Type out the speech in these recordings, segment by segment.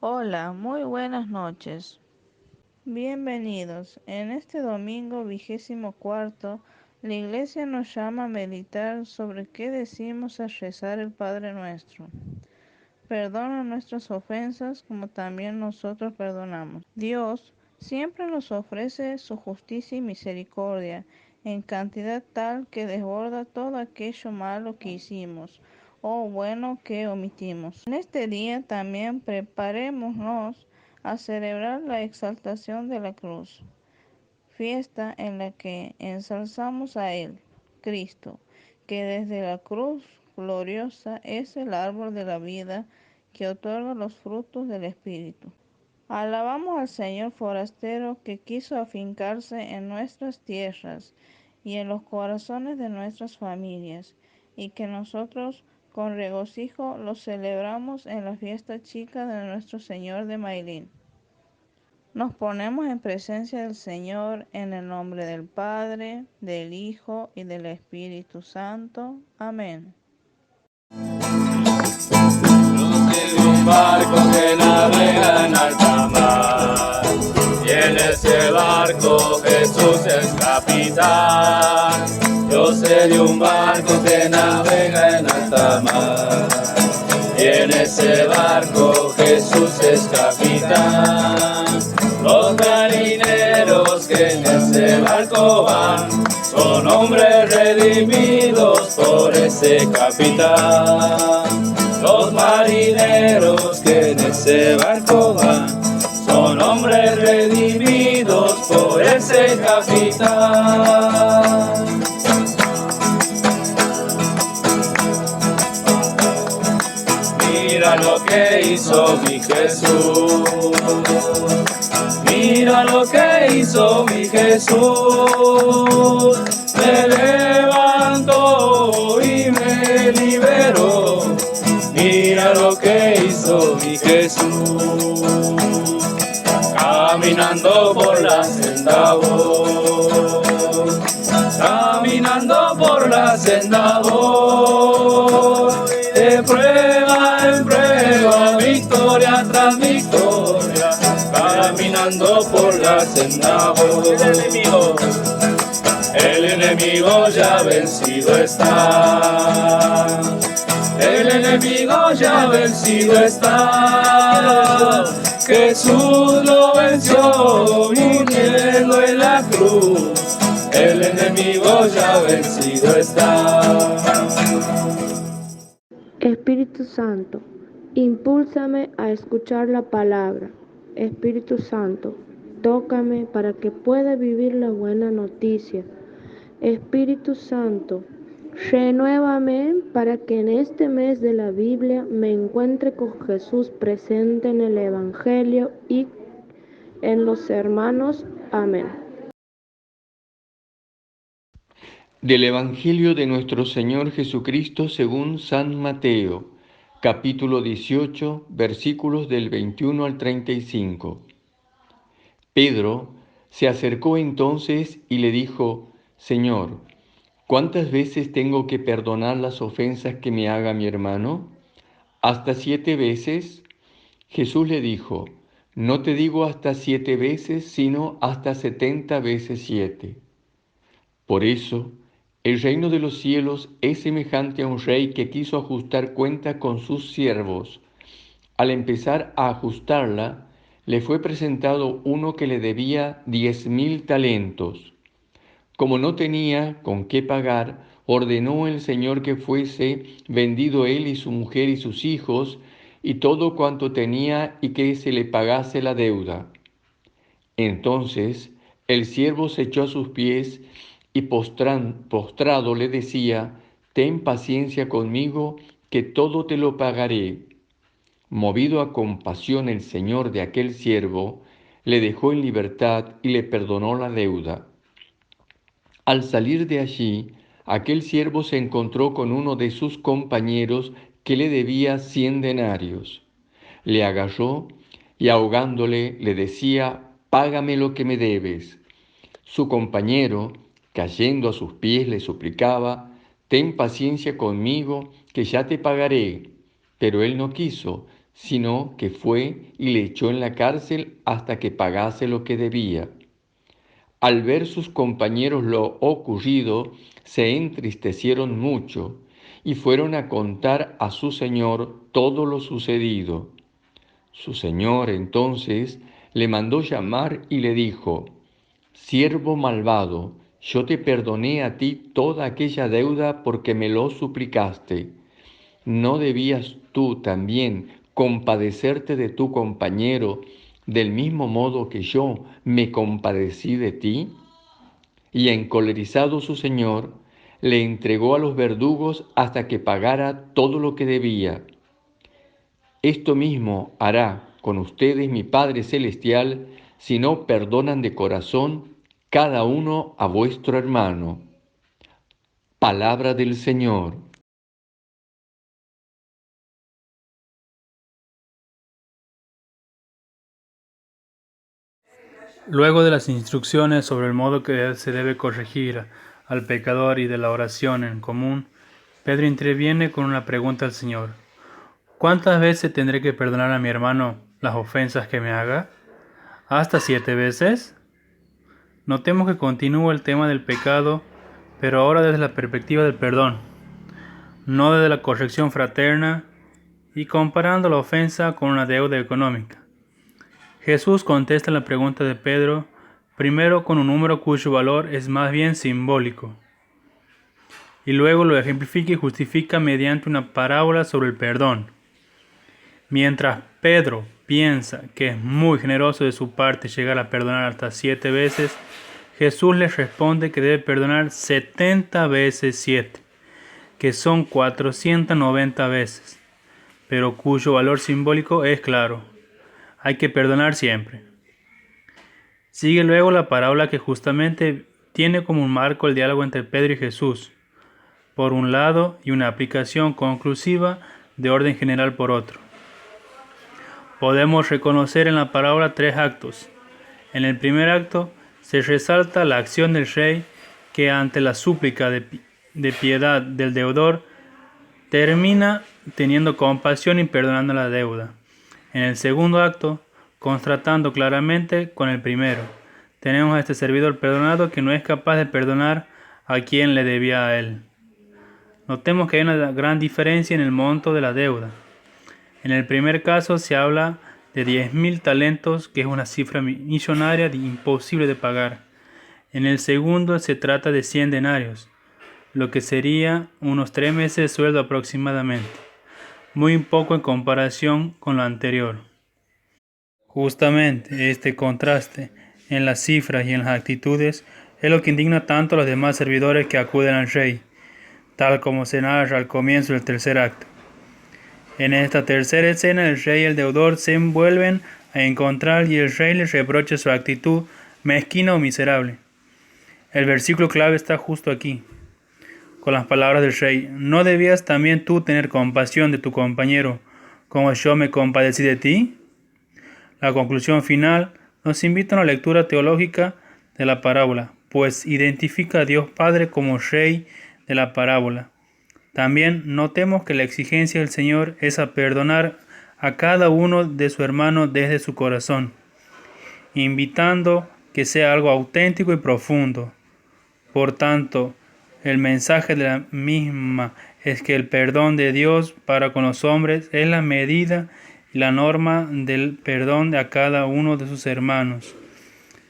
Hola, muy buenas noches. Bienvenidos. En este domingo 24, la Iglesia nos llama a meditar sobre qué decimos al rezar el Padre Nuestro. Perdona nuestras ofensas como también nosotros perdonamos. Dios siempre nos ofrece su justicia y misericordia en cantidad tal que desborda todo aquello malo que hicimos o bueno que omitimos. En este día también preparémonos a celebrar la exaltación de la cruz, fiesta en la que ensalzamos a Él, Cristo, que desde la cruz gloriosa es el árbol de la vida que otorga los frutos del Espíritu. Alabamos al Señor forastero que quiso afincarse en nuestras tierras y en los corazones de nuestras familias, y que nosotros con regocijo lo celebramos en la fiesta chica de nuestro Señor de Mailín. Nos ponemos en presencia del Señor en el nombre del Padre, del Hijo y del Espíritu Santo. Amén. Yo soy un barco que navega en alta mar, y en ese barco Jesús es capitán. Yo sé de un barco que navega en alta mar, y en ese barco Jesús es capitán. Los marineros que en ese barco van son hombres redimidos por ese capitán. Los marineros que en ese barco van son hombres redimidos por ese capitán. Mira lo que hizo mi Jesús. Mira lo que hizo mi Jesús. Me levantó y me liberó. Mira lo que hizo mi Jesús. Caminando por la senda voy. Caminando por la senda voy. De prueba en prueba, victoria tras victoria. Caminando por la senda voy. El enemigo ya vencido está. El enemigo ya vencido está. Jesús lo venció muriendo en la cruz. El enemigo ya vencido está. Espíritu Santo, impúlsame a escuchar la palabra. Espíritu Santo, tócame para que pueda vivir la buena noticia. Espíritu Santo, renuévame para que en este mes de la Biblia me encuentre con Jesús presente en el Evangelio y en los hermanos. Amén. Del Evangelio de nuestro Señor Jesucristo según San Mateo, capítulo 18, versículos del 21 al 35. Pedro se acercó entonces y le dijo: Señor, ¿cuántas veces tengo que perdonar las ofensas que me haga mi hermano? ¿Hasta 7 veces? Jesús le dijo: No te digo hasta 7 veces, sino hasta 70 veces 7. Por eso, el reino de los cielos es semejante a un rey que quiso ajustar cuenta con sus siervos. Al empezar a ajustarla, le fue presentado uno que le debía 10.000 talentos. Como no tenía con qué pagar, ordenó el Señor que fuese vendido él y su mujer y sus hijos y todo cuanto tenía, y que se le pagase la deuda. Entonces el siervo se echó a sus pies y postrado le decía: Ten paciencia conmigo, que todo te lo pagaré. Movido a compasión el señor de aquel siervo, le dejó en libertad y le perdonó la deuda. Al salir de allí, aquel siervo se encontró con uno de sus compañeros que le debía 100 denarios. Le agarró y ahogándole le decía: Págame lo que me debes. Su compañero, cayendo a sus pies, le suplicaba: Ten paciencia conmigo, que ya te pagaré. Pero él no quiso, sino que fue y le echó en la cárcel hasta que pagase lo que debía. Al ver sus compañeros lo ocurrido, se entristecieron mucho y fueron a contar a su señor todo lo sucedido. Su señor entonces le mandó llamar y le dijo: Siervo malvado, yo te perdoné a ti toda aquella deuda porque me lo suplicaste. ¿No debías tú también compadecerte de tu compañero del mismo modo que yo me compadecí de ti? Y encolerizado su señor, le entregó a los verdugos hasta que pagara todo lo que debía. Esto mismo hará con ustedes mi Padre Celestial si no perdonan de corazón cada uno a vuestro hermano. Palabra del Señor. Luego de las instrucciones sobre el modo que se debe corregir al pecador y de la oración en común, Pedro interviene con una pregunta al Señor: ¿cuántas veces tendré que perdonar a mi hermano las ofensas que me haga? ¿Hasta 7 veces? Notemos que continúa el tema del pecado, pero ahora desde la perspectiva del perdón, no desde la corrección fraterna, y comparando la ofensa con una deuda económica. Jesús contesta la pregunta de Pedro primero con un número cuyo valor es más bien simbólico, y luego lo ejemplifica y justifica mediante una parábola sobre el perdón. Mientras Pedro piensa que es muy generoso de su parte llegar a perdonar hasta 7 veces, Jesús le responde que debe perdonar 70 veces 7, que son 490 veces, pero cuyo valor simbólico es claro: hay que perdonar siempre. Sigue luego la parábola que justamente tiene como un marco el diálogo entre Pedro y Jesús, por un lado, y una aplicación conclusiva de orden general por otro. Podemos reconocer en la parábola 3 actos. En el primer acto se resalta la acción del rey que ante la súplica de piedad del deudor termina teniendo compasión y perdonando la deuda. En el segundo acto, contrastando claramente con el primero, tenemos a este servidor perdonado que no es capaz de perdonar a quien le debía a él. Notemos que hay una gran diferencia en el monto de la deuda. En el primer caso se habla de 10.000 talentos, que es una cifra millonaria imposible de pagar. En el segundo se trata de 100 denarios, lo que sería unos 3 meses de sueldo aproximadamente, muy poco en comparación con lo anterior. Justamente este contraste en las cifras y en las actitudes es lo que indigna tanto a los demás servidores que acuden al rey, tal como se narra al comienzo del tercer acto. En esta tercera escena, el rey y el deudor se vuelven a encontrar y el rey les reprocha su actitud mezquina o miserable. El versículo clave está justo aquí, con las palabras del rey: ¿no debías también tú tener compasión de tu compañero, como yo me compadecí de ti? La conclusión final nos invita a una lectura teológica de la parábola, pues identifica a Dios Padre como rey de la parábola. También notemos que la exigencia del Señor es a perdonar a cada uno de su hermano desde su corazón, invitando que sea algo auténtico y profundo. Por tanto, el mensaje de la misma es que el perdón de Dios para con los hombres es la medida y la norma del perdón a cada uno de sus hermanos.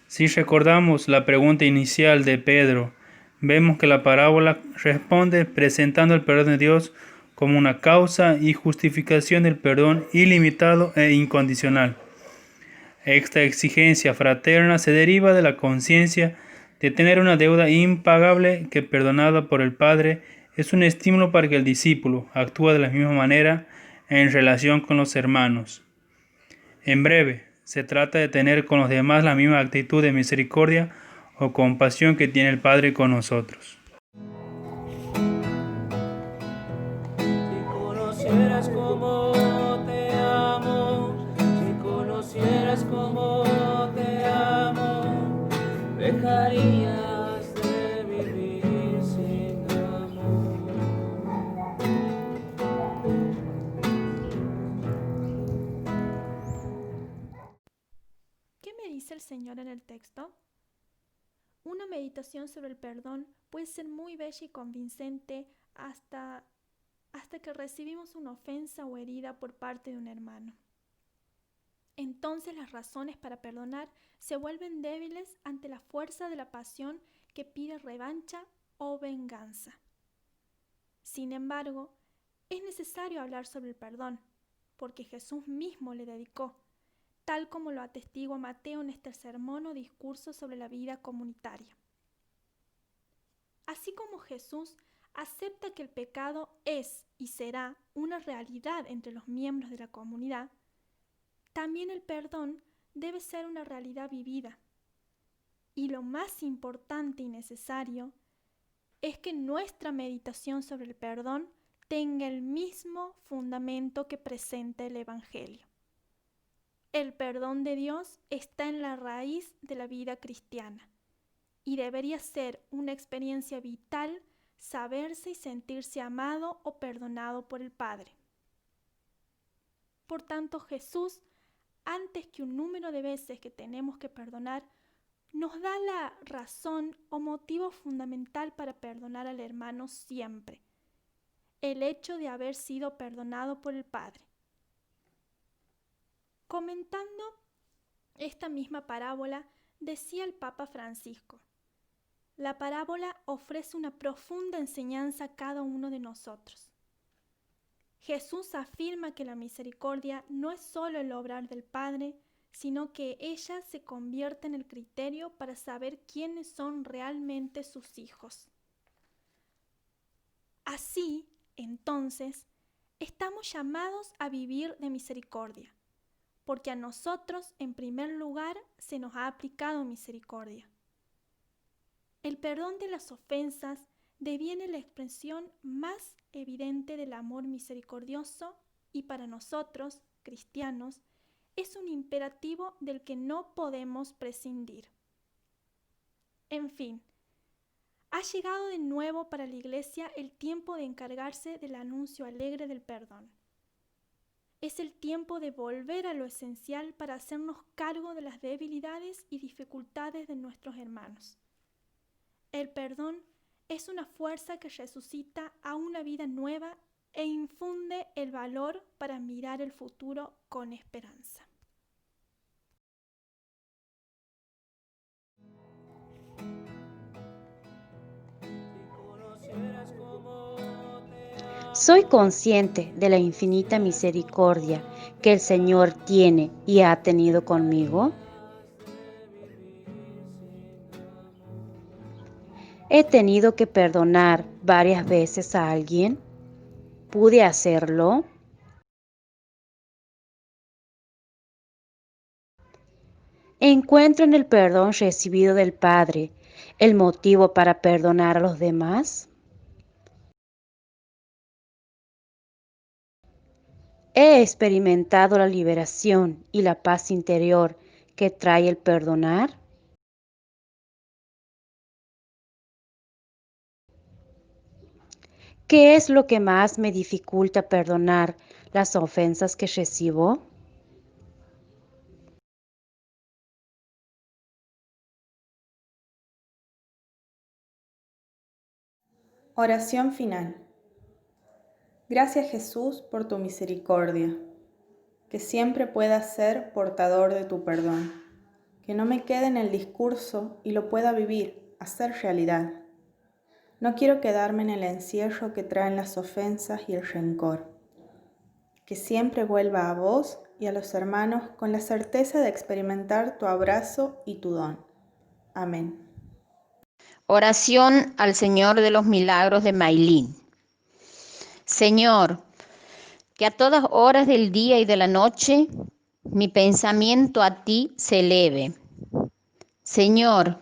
Si recordamos la pregunta inicial de Pedro, vemos que la parábola responde presentando el perdón de Dios como una causa y justificación del perdón ilimitado e incondicional. Esta exigencia fraterna se deriva de la conciencia de tener una deuda impagable que, perdonada por el Padre, es un estímulo para que el discípulo actúe de la misma manera en relación con los hermanos. En breve, se trata de tener con los demás la misma actitud de misericordia o compasión que tiene el Padre con nosotros. Si conocieras cómo te amo, si conocieras cómo te amo, dejarías de vivir sin amor. dice el Señor en el texto? Una meditación sobre el perdón puede ser muy bella y convincente hasta que recibimos una ofensa o herida por parte de un hermano. Entonces las razones para perdonar se vuelven débiles ante la fuerza de la pasión que pide revancha o venganza. Sin embargo, es necesario hablar sobre el perdón, porque Jesús mismo le dedicó, tal como lo atestigua Mateo en este sermón o discurso sobre la vida comunitaria. Así como Jesús acepta que el pecado es y será una realidad entre los miembros de la comunidad, también el perdón debe ser una realidad vivida. Y lo más importante y necesario es que nuestra meditación sobre el perdón tenga el mismo fundamento que presenta el Evangelio. El perdón de Dios está en la raíz de la vida cristiana y debería ser una experiencia vital saberse y sentirse amado o perdonado por el Padre. Por tanto, Jesús, antes que un número de veces que tenemos que perdonar, nos da la razón o motivo fundamental para perdonar al hermano siempre: el hecho de haber sido perdonado por el Padre. Comentando esta misma parábola, decía el Papa Francisco: la parábola ofrece una profunda enseñanza a cada uno de nosotros. Jesús afirma que la misericordia no es solo el obrar del Padre, sino que ella se convierte en el criterio para saber quiénes son realmente sus hijos. Así, entonces, estamos llamados a vivir de misericordia, porque a nosotros, en primer lugar, se nos ha aplicado misericordia. El perdón de las ofensas deviene la expresión más evidente del amor misericordioso y para nosotros, cristianos, es un imperativo del que no podemos prescindir. En fin, ha llegado de nuevo para la Iglesia el tiempo de encargarse del anuncio alegre del perdón. Es el tiempo de volver a lo esencial para hacernos cargo de las debilidades y dificultades de nuestros hermanos. El perdón es una fuerza que resucita a una vida nueva e infunde el valor para mirar el futuro con esperanza. Soy consciente de la infinita misericordia que el Señor tiene y ha tenido conmigo. ¿He tenido que perdonar varias veces a alguien? ¿Pude hacerlo? ¿Encuentro en el perdón recibido del Padre el motivo para perdonar a los demás? ¿He experimentado la liberación y la paz interior que trae el perdonar? ¿Qué es lo que más me dificulta perdonar las ofensas que recibo? Oración final. Gracias, Jesús, por tu misericordia, que siempre pueda ser portador de tu perdón, que no me quede en el discurso y lo pueda vivir, hacer realidad. No quiero quedarme en el encierro que traen las ofensas y el rencor. Que siempre vuelva a vos y a los hermanos con la certeza de experimentar tu abrazo y tu don. Amén. Oración al Señor de los Milagros de Mailín. Señor, que a todas horas del día y de la noche mi pensamiento a ti se eleve. Señor,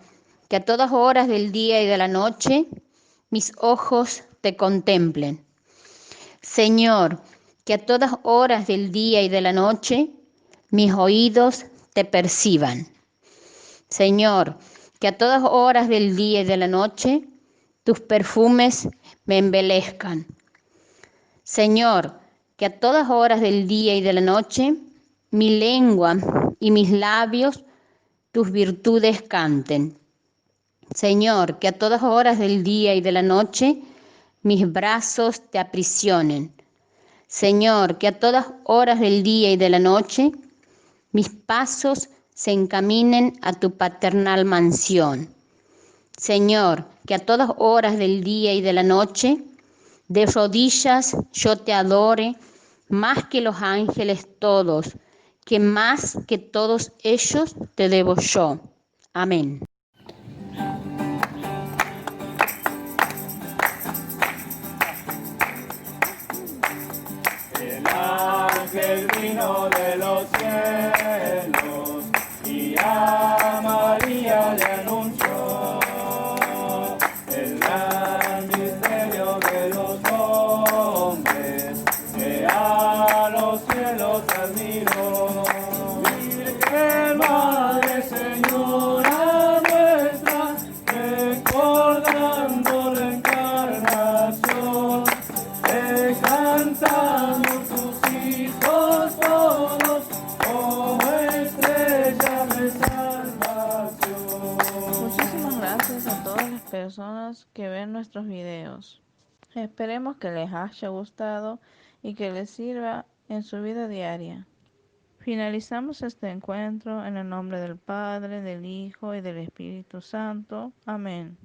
que a todas horas del día y de la noche mis ojos te contemplen. Señor, que a todas horas del día y de la noche mis oídos te perciban. Señor, que a todas horas del día y de la noche tus perfumes me embelezcan. Señor, que a todas horas del día y de la noche mi lengua y mis labios tus virtudes canten. Señor, que a todas horas del día y de la noche mis brazos te aprisionen. Señor, que a todas horas del día y de la noche mis pasos se encaminen a tu paternal mansión. Señor, que a todas horas del día y de la noche de rodillas yo te adore más que los ángeles todos, que más que todos ellos te debo yo. Amén. El ángel vino de los cielos y a María le anunció el gran misterio de los hombres que a los cielos admiró. Virgen Madre, Señora nuestra, recordando la encarnación, te cantamos tus hijos todos, como estrellas de salvación. Muchísimas gracias a todas las personas que ven nuestros videos. Esperemos que les haya gustado y que les sirva en su vida diaria. Finalizamos este encuentro en el nombre del Padre, del Hijo y del Espíritu Santo. Amén.